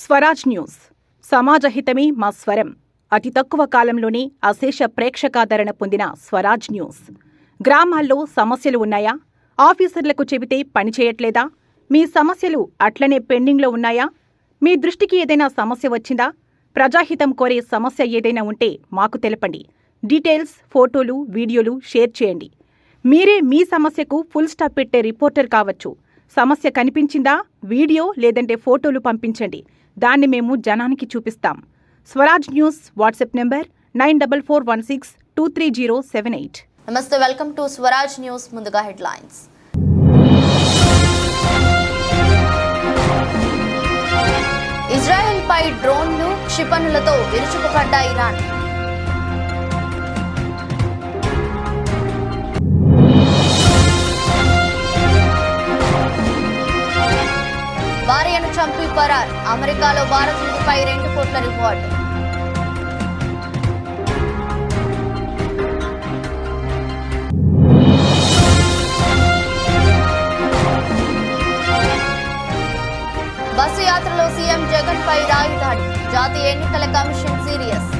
Swaraj news సమాజహితమే మా స్వరం. అతి తక్కువ కాలంలోనే అశేష ప్రేక్షకాదరణ పొందిన స్వరాజ్ న్యూస్. గ్రామాల్లో సమస్యలు ఉన్నాయా? ఆఫీసర్లకు చెబితే పనిచేయట్లేదా? మీ సమస్యలు అట్లనే పెండింగ్లో ఉన్నాయా? మీ దృష్టికి ఏదైనా సమస్య వచ్చిందా? ప్రజాహితం కోరే సమస్య ఏదైనా ఉంటే మాకు తెలపండి. డీటెయిల్స్, ఫోటోలు, వీడియోలు షేర్ చేయండి. మీరే మీ సమస్యకు ఫుల్ స్టాప్ పెట్టే రిపోర్టర్ కావచ్చు. సమస్య కనిపించిందా? వీడియో లేదంటే ఫోటోలు పంపించండి. దాన్ని మేము జనానికి చూపిస్తాం. Swaraj news WhatsApp number 9441623078. నమస్తే, వెల్కమ్ టు స్వరాజ్ న్యూస్. ముందుగా హెడ్లైన్స్. ఇజ్రాయెల్ పై డ్రోన్లు, క్షిపణులతో విరుచుకుపడ్డ ఇరాన్. భార్యను చంపి పరార్. అమెరికాలో భారతీయుడిపై 2 కోట్ల రివార్డు. బస్సు యాత్రలో సీఎం జగన్ పై రాయి దాడి. జాతీయ ఎన్నికల కమిషన్ సీరియస్.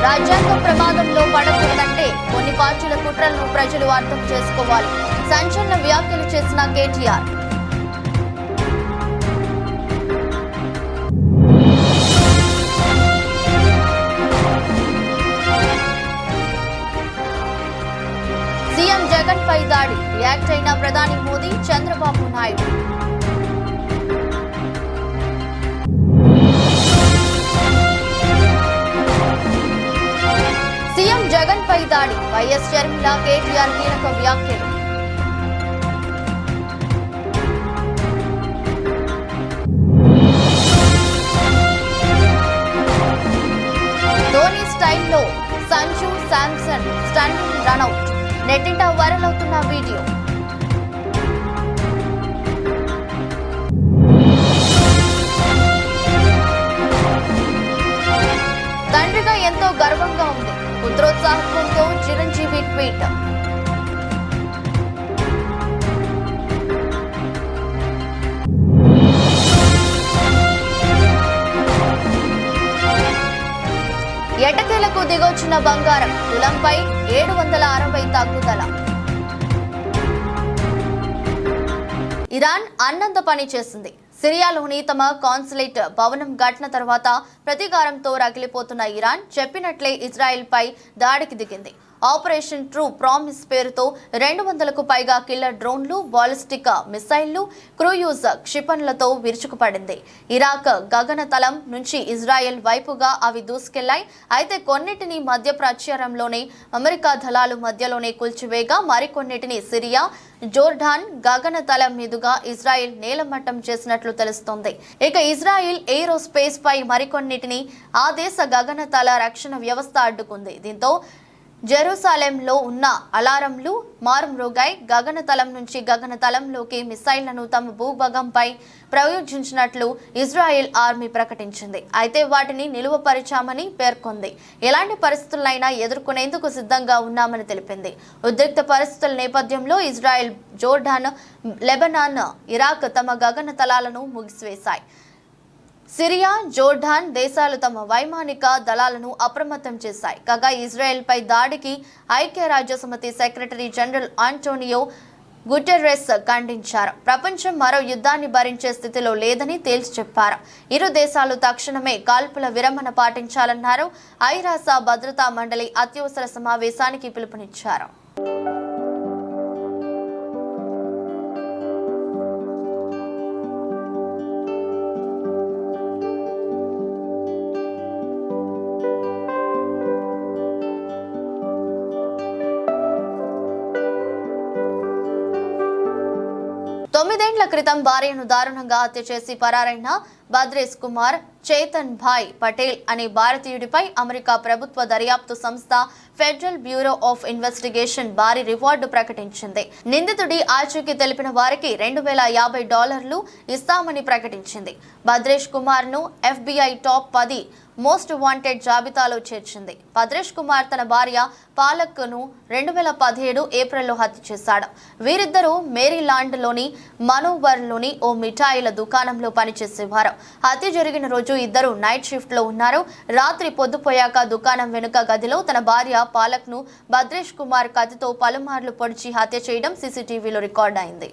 రాజ్యాంగం ప్రమాదంలో పడకూడదంటే కొన్ని పార్టీల కుట్రలను ప్రజలు అర్థం చేసుకోవాలి. సంచలన వ్యాఖ్యలు చేసిన కేటీఆర్. సీఎం జగన్ పై దాడి. రియాక్ట్ అయిన ప్రధాని మోదీ, చంద్రబాబు నాయుడు. సీఎం జగన్ పై దాడి. వైఎస్ షర్మిల, కేటీఆర్ కీలక వ్యాఖ్యలు. ధోని స్టైల్లో సంజు శాంసన్ స్టన్నింగ్ రన్అట్. నెట్టింట వైరల్ అవుతున్న వీడియో. తండ్రిగా ఎంతో గర్వంగా ఉంది. పుత్రోత్సాహంతో చిరంజీవి ట్వీట్. ఎటకేలకు దిగొచ్చిన బంగారం. తులంపై 760 తగ్గుదల. ఇరాన్ అన్నంత పని చేసింది. సిరియాలోని తమ కాన్సులేట్ భవనం ఘటన తర్వాత ప్రతీకారంతో రగిలిపోతున్న ఇరాన్ చెప్పినట్లే ఇజ్రాయెల్ పై దాడికి దిగింది. ఆపరేషన్ ట్రూ ప్రామిస్ పేరుతో 200కు పైగా కిల్లర్ డ్రోన్లు, బాలిస్టిక్ మిసైళ్లు, క్రూయూజ్ క్షిపణులతో విరుచుకుపడింది. ఇరాక్ గగనతలం నుంచి ఇజ్రాయెల్ వైపుగా అవి దూసుకెళ్లాయి. అయితే కొన్నిటిని మధ్య ప్రాచ్యంలోనే అమెరికా దళాలు మధ్యలోనే కూల్చివేయగా మరికొన్నిటిని సిరియా, జోర్డాన్ గగనతలం మీదుగా ఇజ్రాయెల్ నేలమట్టం చేసినట్లు తెలుస్తోంది. ఇక ఇజ్రాయెల్ ఏరోస్పేస్ పై మరికొన్నిటిని ఆ దేశ గగనతల రక్షణ వ్యవస్థ అడ్డుకుంది. దీంతో జెరూసలేంలో ఉన్న అలారంలు మారుమ్రోగాయి. గగనతలం నుంచి గగనతలంలోకి మిసైళ్లను తమ భూభాగంపై ప్రయోగించినట్లు ఇజ్రాయెల్ ఆర్మీ ప్రకటించింది. అయితే వాటిని నిలువపరిచామని పేర్కొంది. ఎలాంటి పరిస్థితులైనా ఎదుర్కొనేందుకు సిద్ధంగా ఉన్నామని తెలిపింది. ఉద్రిక్త పరిస్థితుల నేపథ్యంలో ఇజ్రాయెల్, జోర్డాన్, లెబనాన్, ఇరాక్ తమ గగనతలాలను ముగిసివేశాయి. సిరియా, జోర్డాన్ దేశాలు తమ వైమానిక దళాలను అప్రమత్తం చేశాయి. కాగా ఇజ్రాయెల్ పై దాడికి ఐక్యరాజ్యసమితి సెక్రటరీ జనరల్ ఆంటోనియో గుటెర్రెస్ ఖండించారు. ప్రపంచం మరో యుద్ధాన్ని భరించే స్థితిలో లేదని తేల్చి చెప్పారు. ఇరు దేశాలు తక్షణమే కాల్పుల విరమణ పాటించాలన్నారు. ఐరాస భద్రతా మండలి అత్యవసర సమావేశానికి పిలుపునిచ్చారు. తొమ్మిదేండ్ల క్రితం భార్యను దారుణంగా హత్య చేసి పరారైన బద్రేష్ కుమార్ చేతన్ భాయ్ పటేల్ అనే భారతీయుడిపై అమెరికా ప్రభుత్వ దర్యాప్తు సంస్థ ఫెడరల్ బ్యూరో ఆఫ్ ఇన్వెస్టిగేషన్ భారీ రివార్డు ప్రకటించింది. నిందితుడి ఆచూకీ తెలిపిన వారికి $2050 ఇస్తామని ప్రకటించింది. బద్రేష్ కుమార్ ను FBI టాప్ 10 మోస్ట్ వాంటెడ్ జాబితాలో చేర్చింది. భద్రేష్ కుమార్ తన భార్య పాలక్ను 2017 ఏప్రిల్లో హత్య చేశాడు. వీరిద్దరూ మేరీలాండ్లోని మనోవర్లోని ఓ మిఠాయిల దుకాణంలో పనిచేసేవారు. హత్య జరిగిన రోజు ఇద్దరు నైట్ షిఫ్ట్లో ఉన్నారు. రాత్రి పొద్దుపోయాక దుకాణం వెనుక గదిలో తన భార్య పాలక్ను భద్రేష్ కుమార్ కత్తితో పలుమార్లు పొడిచి హత్య చేయడం సీసీటీవీలో రికార్డ్ అయింది.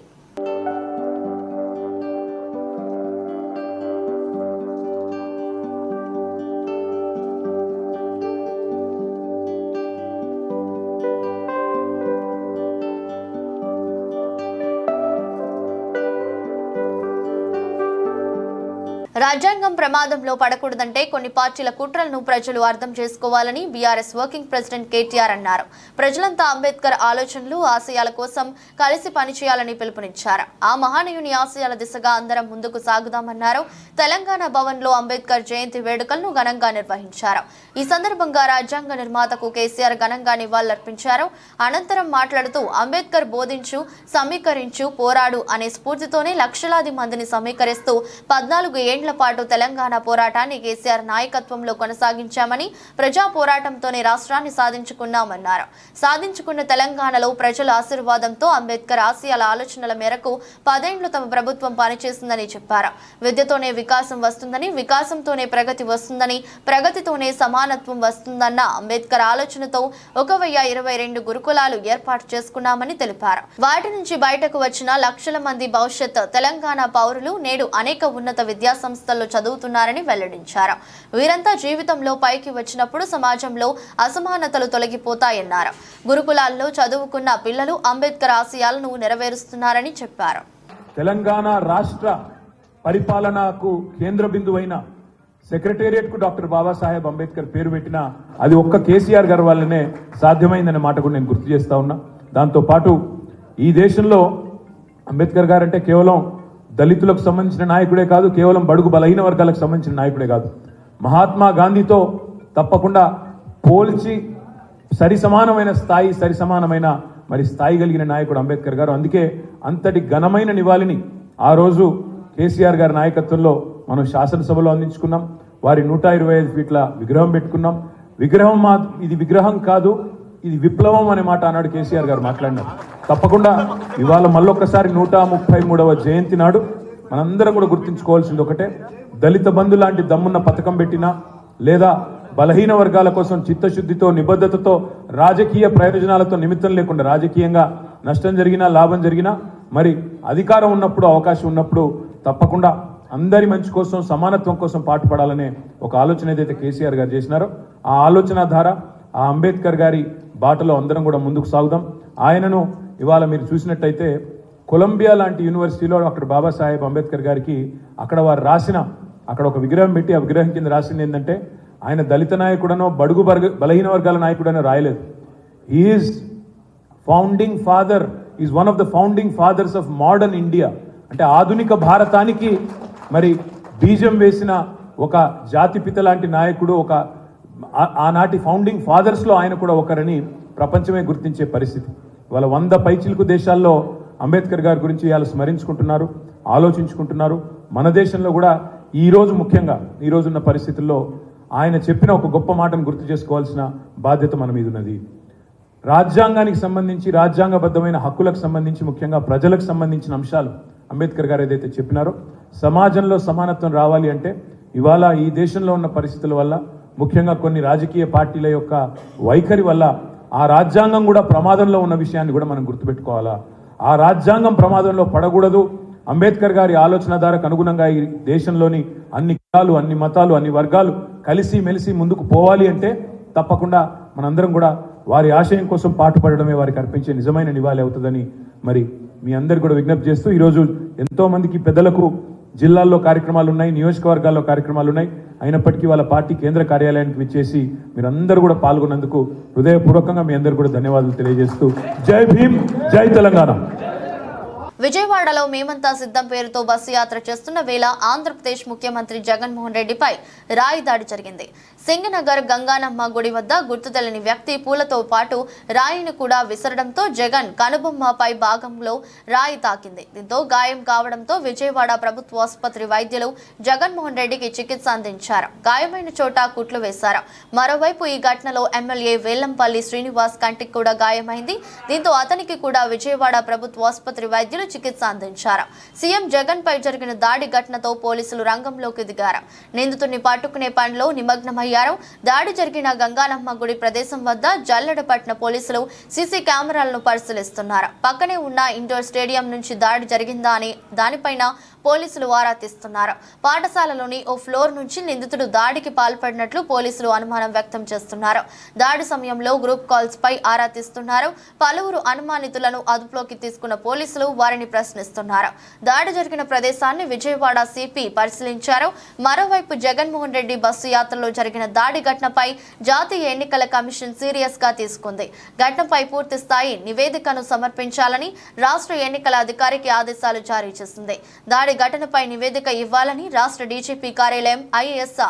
రాజ్యాంగం ప్రమాదంలో పడకూడదంటే కొన్ని పార్టీల కుట్రలను ప్రజలు అర్థం చేసుకోవాలని బీఆర్ఎస్ వర్కింగ్ ప్రెసిడెంట్ కేటీఆర్ అన్నారు. ప్రజలంతా అంబేద్కర్ ఆలోచనలు, ఆశయాల కోసం కలిసి పనిచేయాలని పిలుపునిచ్చారు. ఆ మహానీయుని ఆశయాల దిశగా అందరం ముందుకు సాగుదామన్నారు. తెలంగాణ భవన్లో అంబేద్కర్ జయంతి వేడుకలను ఘనంగా నిర్వహించారు. ఈ సందర్భంగా రాజ్యాంగ నిర్మాతకు కేసీఆర్ ఘనంగా నివాళులర్పించారు. అనంతరం మాట్లాడుతూ అంబేద్కర్ బోధించు, సమీకరించు, పోరాడు అనే స్ఫూర్తితోనే లక్షలాది మందిని సమీకరిస్తూ 14 ఏళ్ల పాటు తెలంగాణ పోరాటాన్ని కేసీఆర్ నాయకత్వంలో కొనసాగించామని, ప్రజా పోరాటంతోనే రాష్ట్రాన్ని సాధించుకున్నామన్నారు. సాధించుకున్న తెలంగాణలో ప్రజల ఆశీర్వాదంతో అంబేద్కర్ ఆశయాల ఆలోచనల మేరకు 10 ఏళ్లు తమ ప్రభుత్వం పనిచేసిందని చెప్పారు. విద్యతోనే వికాసం వస్తుందని, వికాసంతోనే ప్రగతి వస్తుందని, ప్రగతితోనే సమానత్వం వస్తుందన్న అంబేద్కర్ ఆలోచనతో 1022 గురుకులాలు ఏర్పాటు చేసుకున్నామని తెలిపారు. వాటి నుంచి బయటకు వచ్చిన లక్షల మంది భవిష్యత్ తెలంగాణ పౌరులు నేడు అనేక ఉన్నత విద్యా సంస్థల్లో చదువుతున్నారని వెల్లడించారు. వీరంతా జీవితంలో పైకి వచ్చినప్పుడు సమాజంలో అసమానతలు తొలగిపోతాయన్నారు. గురుకులాల్లో చదువుకున్న పిల్లలు అంబేద్కర్ ఆశయాలను నెరవేరుస్తున్నారని చెప్పారు. తెలంగాణ రాష్ట్ర పరిపాలనకు కేంద్ర బిందువైన సెక్రటేరియట్ కు డాక్టర్ బాబాసాహెబ్ అంబేద్కర్ పేరు పెట్టిన అది ఒక్క కేసీఆర్ గారి వల్లనే సాధ్యమైందనే మాట కూడా నేను గుర్తు చేస్తా ఉన్నా. దాంతో పాటు ఈ దేశంలో అంబేద్కర్ గారు అంటే కేవలం దళితులకు సంబంధించిన నాయకుడే కాదు, కేవలం బడుగు బలహీన వర్గాలకు సంబంధించిన నాయకుడే కాదు, మహాత్మా గాంధీతో తప్పకుండా పోల్చి సరిసమానమైన స్థాయి కలిగిన నాయకుడు అంబేద్కర్ గారు. అందుకే అంతటి ఘనమైన నివాళిని ఆ రోజు కేసీఆర్ గారి నాయకత్వంలో మనం శాసనసభలో అందించుకున్నాం. వారి 125 ఫీట్ల విగ్రహం పెట్టుకున్నాం. ఇది విగ్రహం కాదు, ఇది విప్లవం అనే మాట ఆనాడు కేసీఆర్ గారు మాట్లాడినారు. తప్పకుండా ఇవాళ మళ్ళొక్కసారి 133వ జయంతి నాడు మనందరం కూడా గుర్తుంచుకోవాల్సింది ఒకటే, దళిత బంధు లాంటి దమ్మున్న పథకం పెట్టినా లేదా బలహీన వర్గాల కోసం చిత్తశుద్ధితో, నిబద్ధతతో, రాజకీయ ప్రయోజనాలతో నిమిత్తం లేకుండా రాజకీయంగా నష్టం జరిగినా లాభం జరిగినా మరి అధికారం ఉన్నప్పుడు, అవకాశం ఉన్నప్పుడు తప్పకుండా అందరి మంచి కోసం, సమానత్వం కోసం పాటుపడాలనే ఒక ఆలోచన ఏదైతే కేసీఆర్ గారు చేసినారో ఆ ఆలోచన ధార, ఆ అంబేద్కర్ గారి బాటలో అందరం కూడా ముందుకు సాగుదాం. ఆయనను ఇవాళ మీరు చూసినట్టయితే కొలంబియా లాంటి యూనివర్సిటీలో డాక్టర్ బాబాసాహెబ్ అంబేద్కర్ గారికి అక్కడ ఒక విగ్రహం పెట్టి ఆ విగ్రహం కింద రాసింది ఏంటంటే ఆయన దళిత నాయకుడనో బడుగు బలహీన వర్గాల నాయకుడనో రాయలేదు. Is one of the founding fathers of modern India. అంటే ఆధునిక భారతానికి మరి బీజం వేసిన ఒక జాతిపిత లాంటి నాయకుడు, ఆనాటి ఫౌండింగ్ ఫాదర్స్ లో ఆయన కూడా ఒకరని ప్రపంచమే గుర్తించే పరిస్థితి. వాళ్ళ 100 పైచిలుకు దేశాల్లో అంబేద్కర్ గారి గురించి ఇవాళ స్మరించుకుంటున్నారు, ఆలోచించుకుంటున్నారు. మన దేశంలో కూడా ముఖ్యంగా ఈ రోజున్న పరిస్థితుల్లో ఆయన చెప్పిన ఒక గొప్ప మాటను గుర్తు చేసుకోవాల్సిన బాధ్యత మన మీద ఉన్నది. రాజ్యాంగానికి సంబంధించి, రాజ్యాంగబద్ధమైన హక్కులకు సంబంధించి, ముఖ్యంగా ప్రజలకు సంబంధించిన అంశాలు అంబేద్కర్ గారు ఏదైతే చెప్పినారో, సమాజంలో సమానత్వం రావాలి అంటే ఇవాళ ఈ దేశంలో ఉన్న పరిస్థితుల వల్ల, ముఖ్యంగా కొన్ని రాజకీయ పార్టీల యొక్క వైఖరి వల్ల ఆ రాజ్యాంగం కూడా ప్రమాదంలో ఉన్న విషయాన్ని కూడా మనం గుర్తుపెట్టుకోవాలా. ఆ రాజ్యాంగం ప్రమాదంలో పడకూడదు. అంబేద్కర్ గారి ఆలోచన ధారకు అనుగుణంగా ఈ దేశంలోని అన్ని కులాలు, అన్ని మతాలు, అన్ని వర్గాలు కలిసి మెలిసి ముందుకు పోవాలి అంటే తప్పకుండా మనందరం కూడా వారి ఆశయం కోసం పాటుపడడమే వారికి అర్పించే నిజమైన నివాళి అవుతుందని మరి మీ అందరు కూడా విజ్ఞప్తి చేస్తూ, ఈరోజు ఎంతో మందికి పెద్దలకు జిల్లాల్లో కార్యక్రమాలు ఉన్నాయి, నియోజకవర్గాల్లో కార్యక్రమాలు ఉన్నాయి. అయినప్పటికీ వాళ్ళ పార్టీ కేంద్ర కార్యాలయానికి విచ్చేసి మీరందరూ కూడా పాల్గొన్నందుకు హృదయపూర్వకంగా మీ అందరూ కూడా ధన్యవాదాలు తెలియజేస్తూ జై భీమ్, జై తెలంగాణ. విజయవాడలో మేమంతా సిద్ధం పేరుతో బస్సు యాత్ర చేస్తున్న వేళ ఆంధ్రప్రదేశ్ ముఖ్యమంత్రి జగన్మోహన్ రెడ్డిపై రాయి దాడి జరిగింది. సింగనగర్ గంగానమ్మ గుడి వద్ద గుర్తు తెలియని వ్యక్తి పూలతో పాటు రాయిని కూడా విసరడంతో జగన్ కనుబొమ్మపై భాగంలో రాయి తాకింది. దీంతో గాయం కావడంతో విజయవాడ ప్రభుత్వ ఆసుపత్రి వైద్యులు జగన్మోహన్ రెడ్డికి చికిత్స అందించారు. గాయమైన చోట కుట్లు వేశారు. మరోవైపు ఈ ఘటనలో ఎమ్మెల్యే వేలంపల్లి శ్రీనివాస్ కంటికి కూడా గాయమైంది. దీంతో అతనికి కూడా విజయవాడ ప్రభుత్వ ఆసుపత్రి వైద్యులు చికిత్స అందించారు. సీఎం జగన్ పై జరిగిన దాడి ఘటనతో పోలీసులు రంగంలోకి దిగారు. నిందితుడిని పట్టుకునే పనిలో నిమగ్నమయ్యారు. దాడి జరిగిన గంగానమ్మ గుడి ప్రదేశం వద్ద జల్లెడపట్టిన పోలీసులు సీసీ కెమెరాలను పరిశీలిస్తున్నారు. పక్కనే ఉన్న ఇండోర్ స్టేడియం నుంచి దాడి జరిగిందా అని దానిపైన పోలీసులు ఆరా తీస్తున్నారు. పాఠశాలలోని ఓ ఫ్లోర్ నుంచి నిందితుడు దాడికి పాల్పడినట్లు పోలీసులు అనుమానం వ్యక్తం చేస్తున్నారు. దాడి సమయంలో గ్రూప్ కాల్స్ పై ఆరా తీస్తున్నారు. పలువురు అనుమానితులను అదుపులోకి తీసుకున్న పోలీసులు వారిని ప్రశ్నిస్తున్నారు. దాడి జరిగిన ప్రదేశాన్ని విజయవాడ సిపి పరిశీలించారు. మరోవైపు జగన్మోహన్ రెడ్డి బస్సు యాత్రలో జరిగిన దాడి ఘటనపై జాతీయ ఎన్నికల కమిషన్ సీరియస్ గా తీసుకుంది. ఘటనపై పూర్తి స్థాయి నివేదికను సమర్పించాలని రాష్ట్ర ఎన్నికల అధికారికి ఆదేశాలు జారీ చేసింది. దాడి ఘటనపై నివేదిక ఇవ్వాలని రాష్ట్ర డీజీపీ కార్యాలయం ఐఏఎస్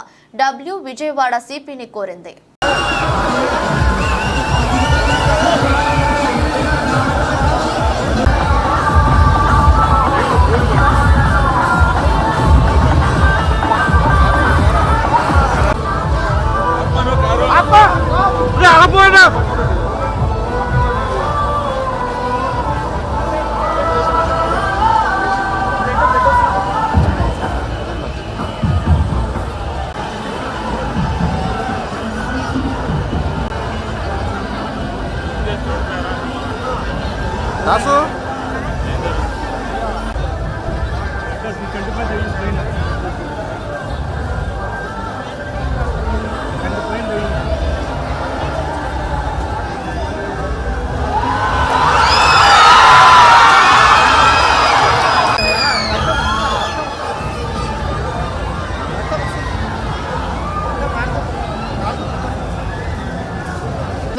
డబ్ల్యూ విజయవాడ సిపిని కోరింది. దాసు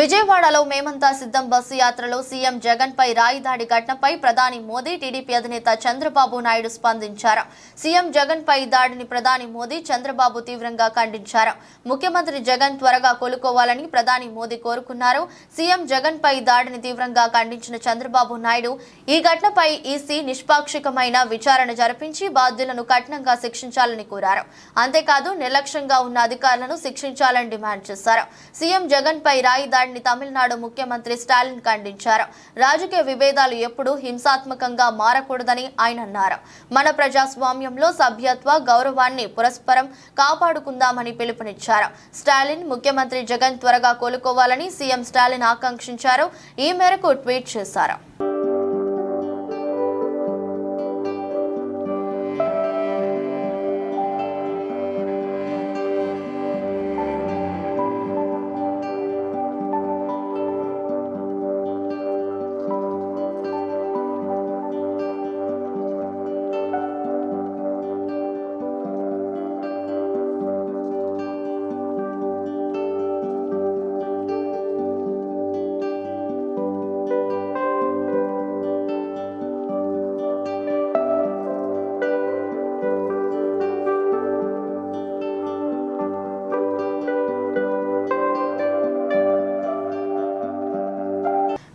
విజయవాడలో మేమంతా సిద్ధం బస్సు యాత్రలో సీఎం జగన్ పై రాయి దాడి ఘటనపై ప్రధాని మోదీ, టీడీపీ అధినేత చంద్రబాబు నాయుడు స్పందించారు. సీఎం జగన్ పై దాడిని ప్రధాని మోదీ, చంద్రబాబు తీవ్రంగా ఖండించారు. ముఖ్యమంత్రి జగన్ త్వరగా కోలుకోవాలని ప్రధాని మోదీ కోరుకున్నారు. సీఎం జగన్ పై దాడిని తీవ్రంగా ఖండించిన చంద్రబాబు నాయుడు ఈ ఘటనపై ఈసీ నిష్పాక్షికమైన విచారణ జరిపించి బాధ్యులను కఠినంగా శిక్షించాలని కోరారు. అంతేకాదు నిర్లక్ష్యంగా ఉన్న అధికారులను శిక్షించాలని డిమాండ్ చేశారు. సీఎం జగన్ పై రాయి దాడిని తమిళనాడు ముఖ్యమంత్రి స్టాలిన్ ఖండించారు. రాజకీయ విభేదాలు ఎప్పుడూ హింసాత్మకంగా మారకూడదని ఆయన అన్నారు. మన ప్రజాస్వామ్యంలో సభ్యత్వ గౌరవాన్ని పరస్పరం కాపాడుకుందామని పిలుపునిచ్చారు. స్టాలిన్ ముఖ్యమంత్రి జగన్ త్వరగా కోలుకోవాలని సీఎం స్టాలిన్ ఆకాంక్షించారు. ఈ మేరకు ట్వీట్ చేశారు.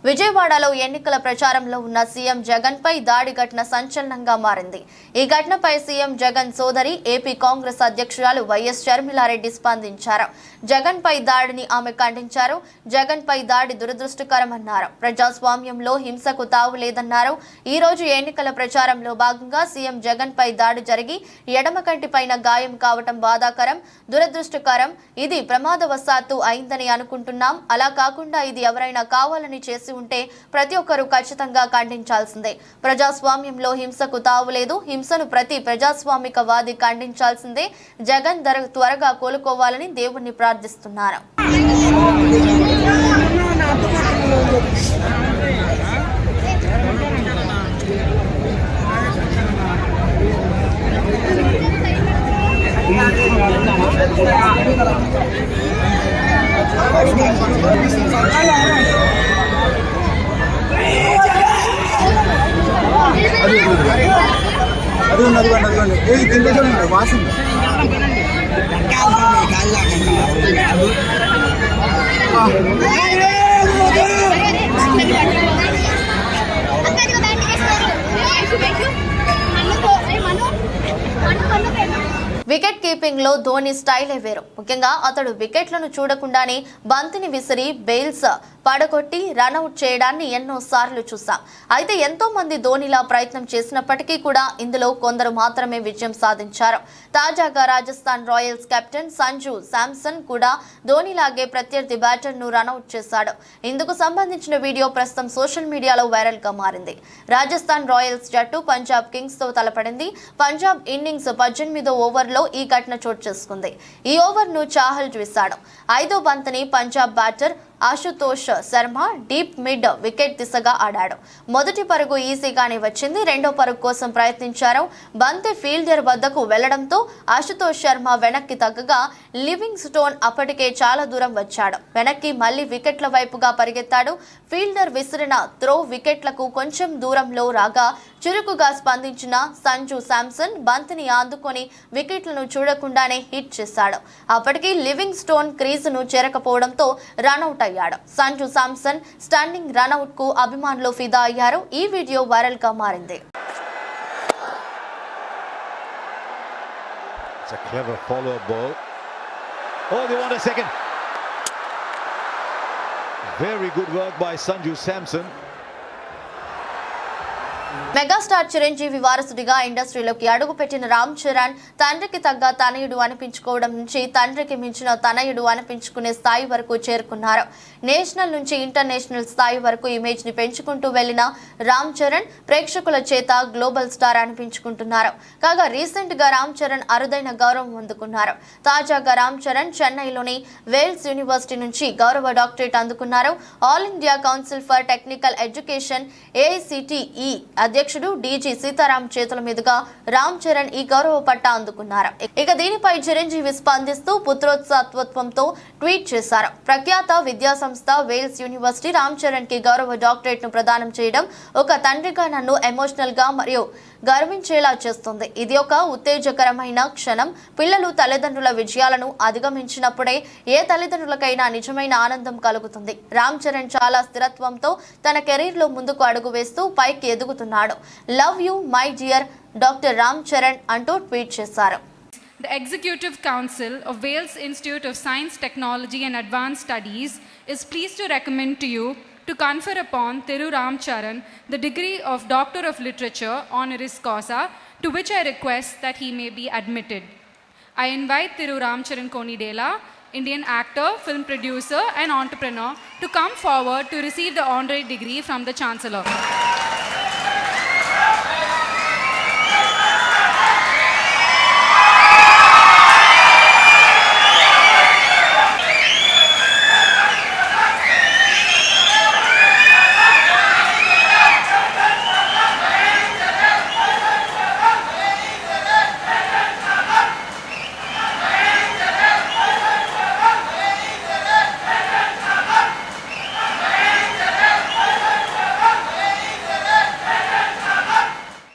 విజయవాడలో ఎన్నికల ప్రచారంలో ఉన్న సీఎం జగన్ పై దాడి ఘటన సంచలనంగా మారింది. ఈ ఘటనపై సీఎం జగన్ సోదరి ఏపీ కాంగ్రెస్ అధ్యక్షురాలు వైఎస్ షర్మిలారెడ్డి స్పందించారు. జగన్ పై దాడిని ఆమె ఖండించారు. జగన్ పై దాడి దురదృష్టకరమన్నారు. ప్రజాస్వామ్యంలో హింసకు తావు లేదన్నారు. ఈ రోజు ఎన్నికల ప్రచారంలో భాగంగా సీఎం జగన్ పై దాడి జరిగి ఎడమ కంటి పైన గాయం కావటం బాధాకరం, దురదృష్టకరం. ఇది ప్రమాదవశాత్తు అయిందని అనుకుంటున్నాం. అలా కాకుండా ఇది ఎవరైనా కావాలని చేసి ఉంటే ప్రతి ఒక్కరూ ఖచ్చితంగా ఖండించాల్సిందే. ప్రజాస్వామ్యంలో హింసకు తావులేదు. హింసను ప్రతి ప్రజాస్వామికవాది ఖండించాల్సిందే. జగన్ త్వరగా కోలుకోవాలని దేవుణ్ణి ప్రార్థిస్తున్నారు. అది వికెట్ కీపింగ్ లో ధోని స్టైలే వేరు. ముఖ్యంగా అతడు వికెట్లను చూడకుండానే బంతిని విసిరి బెయిల్స్ పడగొట్టి రన్అట్ చేయడాన్ని ఎన్నో సార్లు చూసాం. అయితే ఎంతో మంది ధోనిలా ప్రయత్నం చేసినప్పటికీ కూడా ఇందులో కొందరు మాత్రమే విజయం సాధించారు. తాజాగా రాజస్థాన్ రాయల్స్ కెప్టెన్ సంజు శాంసన్ కూడా ధోనిలాగే ప్రత్యర్థి బ్యాటర్ ను రన్అట్ చేశాడు. ఇందుకు సంబంధించిన వీడియో ప్రస్తుతం సోషల్ మీడియాలో వైరల్ గా మారింది. రాజస్థాన్ రాయల్స్ జట్టు పంజాబ్ కింగ్స్ తో తలపడింది. పంజాబ్ ఇన్నింగ్స్ 18వ ఓవర్లో ఈ ఘటన చోటు చేసుకుంది. ఈ ఓవర్ను చాహల్ వేశాడు. 5వ బంతిని Punjab batter Ashutosh Sharma deep mid wicket దిశగా ఆడాడు. మొదటి పరుగు ఈజీగానే వచ్చింది. రెండో పరుగు కోసం ప్రయత్నించారు. బంతి ఫీల్డర్ వద్దకు వెళ్లడంతో ఆశుతోష్ శర్మ వెనక్కి తగ్గగా లివింగ్ స్టోన్ అప్పటికే చాలా దూరం వచ్చాడు. వెనక్కి మళ్లీ వికెట్ల వైపుగా పరిగెత్తాడు. ఫీల్డర్ విసిరిన త్రో వికెట్లకు కొంచెం దూరంలో రాగా చురుకుగా స్పందించిన సంజు శాంసన్ బంతిని ఆదుకొని వికెట్లను చూడకుండానే హిట్ చేశాడు. అప్పటికి లివింగ్ స్టోన్ క్రీజును చేరకపోవడంతో రన్అట్ అయ్యాడు. సంజు శాంసన్ స్టన్నింగ్ రన్అట్ కు అభిమానులు ఫిదా అయ్యారు. ఈ వీడియో వైరల్ గా మారింది. It's a clever follow-up ball. Oh, they want a second. Very good work by Sanju Samson. Megastar Chiranjeevi వారసుడిగా ఇండస్ట్రీలోకి అడుగుపెట్టిన రామ్ చరణ్ తండ్రికి తగ్గ తనయుడు అనిపించుకోవడం నుంచి తండ్రికి మించిన తనయుడు అనిపించుకునే స్థాయి వరకు చేరుకున్నారు. నేషనల్ నుంచి ఇంటర్నేషనల్ స్థాయి వరకు ఇమేజ్ ని పెంచుకుంటూ వెళ్లిన రామ్ చరణ్ ప్రేక్షకుల చేత గ్లోబల్ స్టార్ అనిపించుకుంటున్నారు. కాగా రీసెంట్ గా రామ్ చరణ్ అరుదైన గౌరవం అందుకున్నారు. తాజాగా రామ్ చరణ్ చెన్నైలోని వేల్స్ యూనివర్సిటీ నుంచి గౌరవ డాక్టరేట్ అందుకున్నారు. All India council for technical education AICTE అధ్యక్షుడు DG సీతారాం చేతుల మీదుగా రామ్ చరణ్ ఈ గౌరవ పట్టా అందుకున్నారు. ఇక దీనిపై చిరంజీవి స్పందిస్తూ పుత్రోత్సాహత్వంతో ట్వీట్ చేశారు. ప్రఖ్యాత విద్యా సంస్థ వేల్స్ యూనివర్సిటీ రామ్ చరణ్ కి గౌరవ డాక్టరేట్ ను ప్రదానం చేయడం ఒక తండ్రిగా నన్ను ఎమోషనల్ గా మరియు గర్వించేలా చేస్తుంది. ఇది ఒక ఉత్తేజకరమైన క్షణం. పిల్లలు తల్లిదండ్రుల విజయాలను అధిగమించినప్పుడే ఏ తల్లిదండ్రులకైనా నిజమైన ఆనందం కలుగుతుంది. రామ్ చరణ్ చాలా స్థిరత్వంతో తన కెరీర్ లో ముందుకు అడుగు వేస్తూ పైకి ఎదుగుతున్నాడు. Love you my dear doctor Ram Charan అంటూ ట్వీట్ చేశారు. The Executive Council of Wales Institute of Science, Technology and Advanced Studies is pleased to recommend to you to confer upon Thiru Ram Charan the degree of Doctor of Literature honoris causa, to which I request that he may be admitted. I invite Thiru Ram Charan Konidela, Indian actor, film producer and entrepreneur, to come forward to receive the honorary degree from the Chancellor.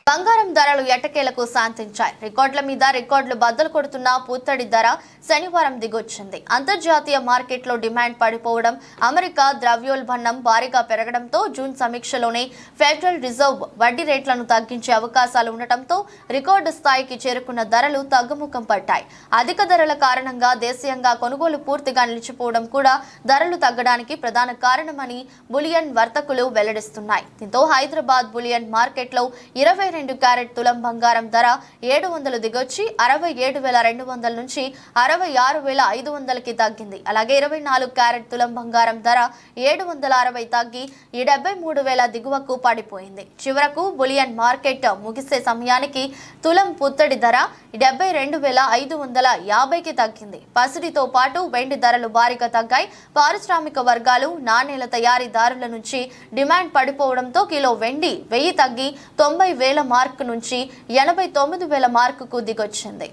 బంగారం ధరలు ఎట్టకేలకు శాంతించాయి. రికార్డుల మీద రికార్డులు బద్దలు కొడుతున్న పుత్తడి ధర శనివారం దిగొచ్చింది. అంతర్జాతీయ మార్కెట్లో డిమాండ్ పడిపోవడం, అమెరికా ద్రవ్యోల్బణం భారీగా పెరగడంతో జూన్ సమీక్షలోనే ఫెడరల్ రిజర్వ్ వడ్డీ రేట్లను తగ్గించే అవకాశాలు ఉండటంతో రికార్డు స్థాయికి చేరుకున్న ధరలు తగ్గుముఖం పట్టాయి. అధిక ధరల కారణంగా దేశీయంగా కొనుగోలు పూర్తిగా నిలిచిపోవడం కూడా ధరలు తగ్గడానికి ప్రధాన కారణమని బులియన్ వర్తకులు వెల్లడిస్తున్నాయి. దీంతో హైదరాబాద్ బులియన్ మార్కెట్లో 22 క్యారెట్ తులం బంగారం ధర 700 దిగొచ్చి 67,200 నుంచి 66,500కి తగ్గింది. అలాగే 24 క్యారెట్ తులం బంగారం ధర 760 తగ్గి 73,000 దిగువకు పడిపోయింది. చివరకు బులియన్ మార్కెట్ ముగిసే సమయానికి తులం పుత్తడి ధర 72,550కి తగ్గింది. పసిడితో పాటు వెండి ధరలు భారీగా తగ్గాయి. పారిశ్రామిక వర్గాలు, నాణేల తయారీదారుల నుంచి డిమాండ్ పడిపోవడంతో కిలో వెండి 1000 తగ్గి 90,000 మార్కు నుంచి 89,000 మార్కుకు దిగొచ్చింది.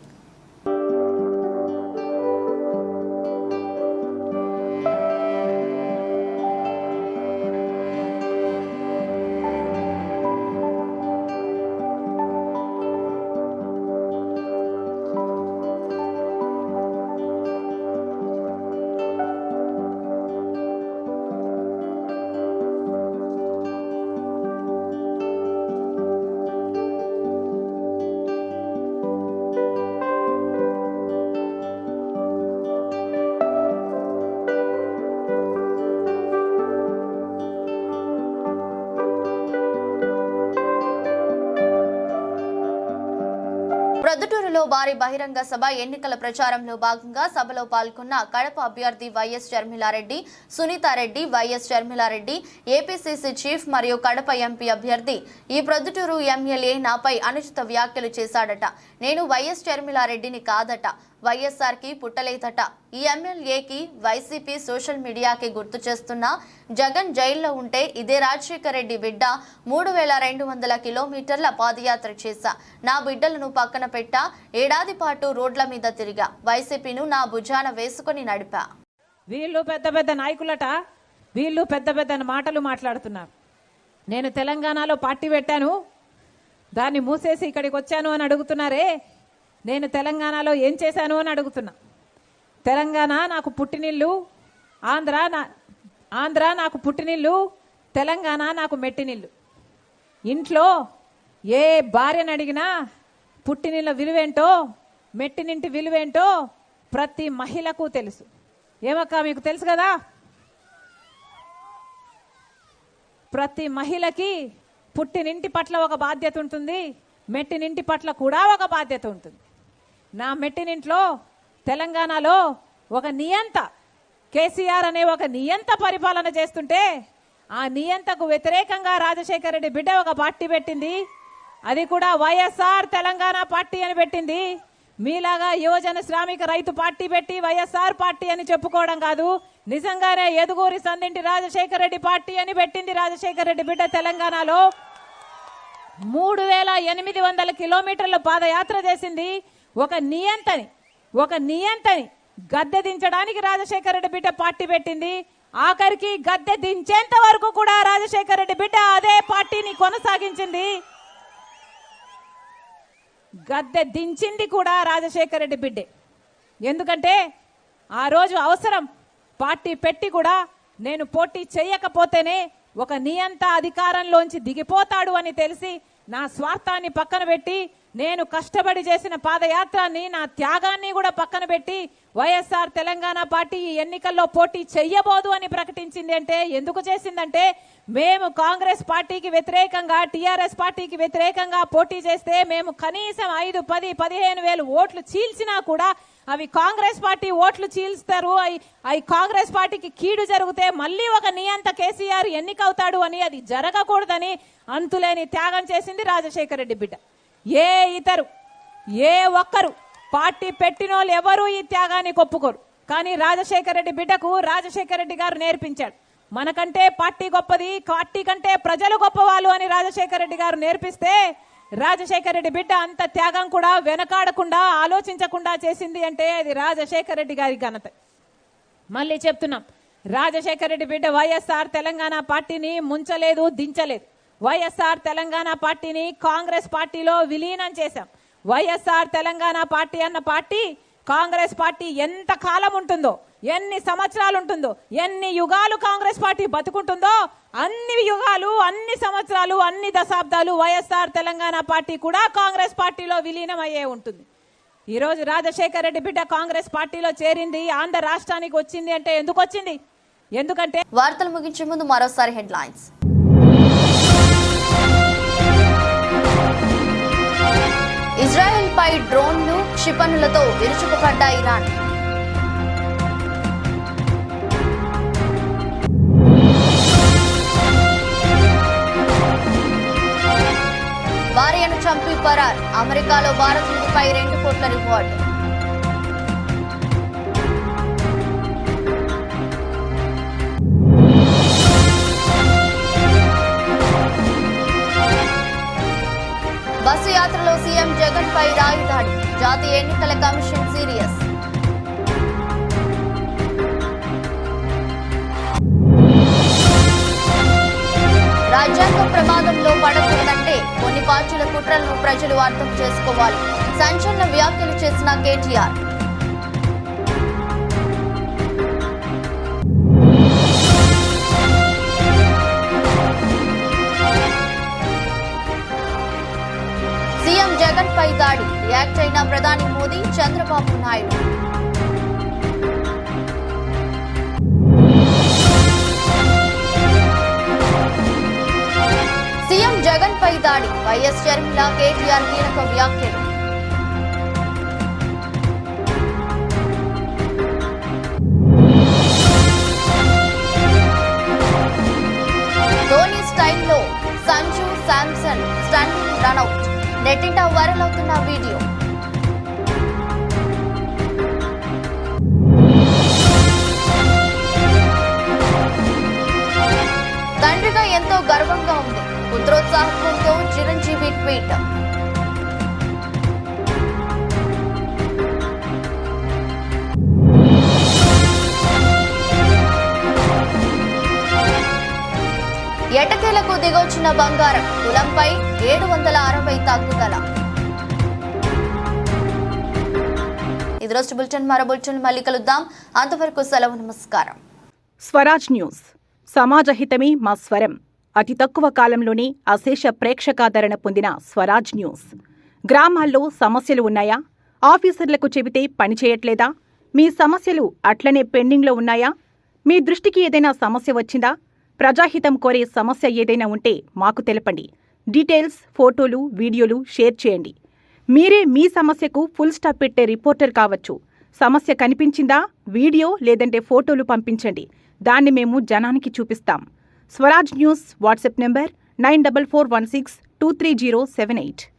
ప్రొద్దుటూరులో భారీ బహిరంగ సభ ఎన్నికల ప్రచారంలో భాగంగా సభలో పాల్గొన్న కడప అభ్యర్థి YS Sharmila Reddy, Sunitha Reddy, YS Sharmila Reddy, APCC chief మరియు కడప ఎంపీ అభ్యర్థి ఈ ప్రొద్దుటూరు ఎమ్మెల్యే నాపై అనుచిత వ్యాఖ్యలు చేశాడట. నేను వైఎస్ షర్మిలారెడ్డిని కాదట, వైఎస్ఆర్కి పుట్టలేదట. ఈ ఎమ్మెల్యేకి వైసీపీ సోషల్ మీడియాకి గుర్తు చేస్తున్నా జగన్ జైల్లో ఉంటే ఇదే రాజశేఖర రెడ్డి బిడ్డ 3200 కిలోమీటర్ల పాదయాత్ర చేశా. నా బిడ్డలను పక్కన పెట్టా. ఏడాది పాటు రోడ్ల మీద తిరిగా. వైసీపీను నా భుజాన వేసుకొని నడిపా. వీళ్ళు పెద్ద పెద్ద నాయకులట, వీళ్ళు పెద్ద పెద్ద మాటలు మాట్లాడుతున్నారు. నేను తెలంగాణలో పార్టీ పెట్టాను, దాన్ని మూసేసి ఇక్కడికి వచ్చాను అని అడుగుతున్నారే. నేను తెలంగాణలో ఏం చేశాను అని అడుగుతున్నా. తెలంగాణ నాకు పుట్టినిల్లు, ఆంధ్ర నాకు పుట్టినిల్లు, తెలంగాణ నాకు మెట్టినిల్లు. ఇంట్లో ఏ భార్యను అడిగినా పుట్టినిళ్ళ విలువేంటో, మెట్టినింటి విలువేంటో ప్రతి మహిళకు తెలుసు. ఏమక్క మీకు తెలుసు కదా? ప్రతి మహిళకి పుట్టినింటి పట్ల ఒక బాధ్యత ఉంటుంది, మెట్టినింటి పట్ల కూడా ఒక బాధ్యత ఉంటుంది. నా మెట్టినింట్లో తెలంగాణలో ఒక నియంత కేసీఆర్ అనే ఒక నియంత పరిపాలన చేస్తుంటే ఆ నియంతకు వ్యతిరేకంగా రాజశేఖర రెడ్డి బిడ్డ ఒక పార్టీ పెట్టింది. అది కూడా వైఎస్ఆర్ తెలంగాణ పార్టీ అని పెట్టింది. మీలాగా యువజన శ్రామిక రైతు పార్టీ పెట్టి వైఎస్ఆర్ పార్టీ అని చెప్పుకోవడం కాదు, నిజంగానే ఎదుగూరి సన్నింటి రాజశేఖర రెడ్డి పార్టీ అని పెట్టింది రాజశేఖర రెడ్డి బిడ్డ. తెలంగాణలో 3800 కిలోమీటర్ల పాదయాత్ర చేసింది. ఒక నియంతని గద్దె దించడానికి రాజశేఖర రెడ్డి బిడ్డ పార్టీ పెట్టింది. ఆఖరికి గద్దె దించేంత వరకు కూడా రాజశేఖర రెడ్డి బిడ్డ అదే పార్టీని కొనసాగించింది. గద్దె దించింది కూడా రాజశేఖర రెడ్డి బిడ్డే. ఎందుకంటే ఆ రోజు అవసరం పార్టీ పెట్టి కూడా నేను పోటీ చేయకపోతేనే ఒక నియంత అధికారంలోంచి దిగిపోతాడు అని తెలిసి నా స్వార్థాన్ని పక్కన పెట్టి, నేను కష్టపడి చేసిన పాదయాత్రాన్ని, నా త్యాగాన్ని కూడా పక్కన పెట్టి వైఎస్ఆర్ తెలంగాణ పార్టీ ఈ ఎన్నికల్లో పోటీ చెయ్యబోదు అని ప్రకటించింది. అంటే ఎందుకు చేసిందంటే, మేము కాంగ్రెస్ పార్టీకి వ్యతిరేకంగా, టీఆర్ఎస్ పార్టీకి వ్యతిరేకంగా పోటీ చేస్తే మేము కనీసం 5, 10, 15 వేలు ఓట్లు చీల్చినా కూడా అవి కాంగ్రెస్ పార్టీ ఓట్లు చీల్స్తారు. అవి కాంగ్రెస్ పార్టీకి కీడు జరిగితే మళ్ళీ ఒక నియంత కేసీఆర్ ఎన్నికవుతాడు అని, అది జరగకూడదని అంతులేని త్యాగం చేసింది రాజశేఖర రెడ్డి బిడ్డ. ఏ ఒక్కరు పార్టీ పెట్టినోళ్ళు ఎవరు ఈ త్యాగాన్ని ఒప్పుకోరు. కానీ రాజశేఖర రెడ్డి బిడ్డకు రాజశేఖర రెడ్డి గారు నేర్పించాడు. మనకంటే పార్టీ గొప్పది, పార్టీ కంటే ప్రజలు గొప్పవాళ్ళు అని రాజశేఖర రెడ్డి గారు నేర్పిస్తే, రాజశేఖర రెడ్డి బిడ్డ అంత త్యాగం కూడా వెనకాడకుండా, ఆలోచించకుండా చేసింది అంటే అది రాజశేఖర రెడ్డి గారి ఘనత. మళ్ళీ చెప్తున్నాం, రాజశేఖర రెడ్డి బిడ్డ వైఎస్ఆర్ తెలంగాణ పార్టీని ముంచలేదు, దించలేదు. వైఎస్ఆర్ తెలంగాణ పార్టీని కాంగ్రెస్ పార్టీలో విలీనం చేశాం. వైఎస్ఆర్ తెలంగాణ పార్టీ అన్న పార్టీ కాంగ్రెస్ పార్టీ ఎంత కాలం ఉంటుందో, ఎన్ని సంవత్సరాలు ఉంటుందో, ఎన్ని యుగాలు కాంగ్రెస్ పార్టీ బతుకుంటుందో అన్ని యుగాలు, అన్ని సంవత్సరాలు, అన్ని దశాబ్దాలు వైఎస్ఆర్ తెలంగాణ పార్టీ కూడా కాంగ్రెస్ పార్టీలో విలీనం అయ్యే ఉంటుంది. ఈరోజు రాజశేఖర రెడ్డి బిడ్డ కాంగ్రెస్ పార్టీలో చేరింది, ఆంధ్ర రాష్ట్రానికి వచ్చింది అంటే ఎందుకు వచ్చింది? ఎందుకంటే వార్తలు ముగించే ముందు మరోసారి హెడ్లైన్స్. ఇజ్రాయెల్ పై డ్రోన్లు, క్షిపణులతో విరుచుకుపడ్డ ఇరాన్. భార్యను చంపి పరార్. అమెరికాలో భారతీయుడిపై 2 కోట్ల రివార్డు. బస్సు యాత్రలో సీఎం జగన్ పై రాయి దాడి. జాతీయ ఎన్నికల కమిషన్ సీరియస్. రాజ్యాంగం ప్రమాదంలో పడకూడదంటే కొన్ని పార్టీల కుట్రలను ప్రజలు అర్థం చేసుకోవాలి. సంచలన వ్యాఖ్యలు చేసిన కేటీఆర్. సీఎం జగన్ పై దాడి. రియాక్ట్ అయిన ప్రధాని మోదీ, చంద్రబాబు నాయుడు. సీఎం జగన్ పై దాడి. వైఎస్ షర్మిల, కేటీఆర్ కీలక వ్యాఖ్యలు. Samson stunning run out. నెట్టింట వైరల్ అవుతున్న వీడియో. తండ్రిగా ఎంతో గర్వంగా ఉంది. పుత్రోత్సాహంతో చిరంజీవి ట్వీట్. ఎటకేలకు దిగొచ్చిన బంగారం, తులంపై 760 తగ్గుదల. ఇది రోజు బులెటిన్. మరో బులెటిన్ మళ్ళీ కలుద్దాం. అంతవరకు సెలవు. నమస్కారం. స్వరాజ్ న్యూస్. సమాజ హితమే మా స్వరం. అతి తక్కువ కాలంలోనే అశేష ప్రేక్షకాదరణ పొందిన స్వరాజ్ న్యూస్. గ్రామాల్లో సమస్యలు ఉన్నాయా? ఆఫీసర్లకు చెబితే పనిచేయట్లేదా? మీ సమస్యలు అట్లనే పెండింగ్లో ఉన్నాయా? మీ దృష్టికి ఏదైనా సమస్య వచ్చిందా? ప్రజాహితం కోరే సమస్య ఏదైనా ఉంటే మాకు తెలపండి. డీటెయిల్స్, ఫోటోలు, వీడియోలు షేర్ చేయండి. మీరే మీ సమస్యకు ఫుల్ స్టాప్ పెట్టే రిపోర్టర్ కావచ్చు. సమస్య కనిపించిందా? వీడియో లేదంటే ఫోటోలు పంపించండి. దాన్ని మేము జనానికి చూపిస్తాం. Swaraj news WhatsApp number 9441623078.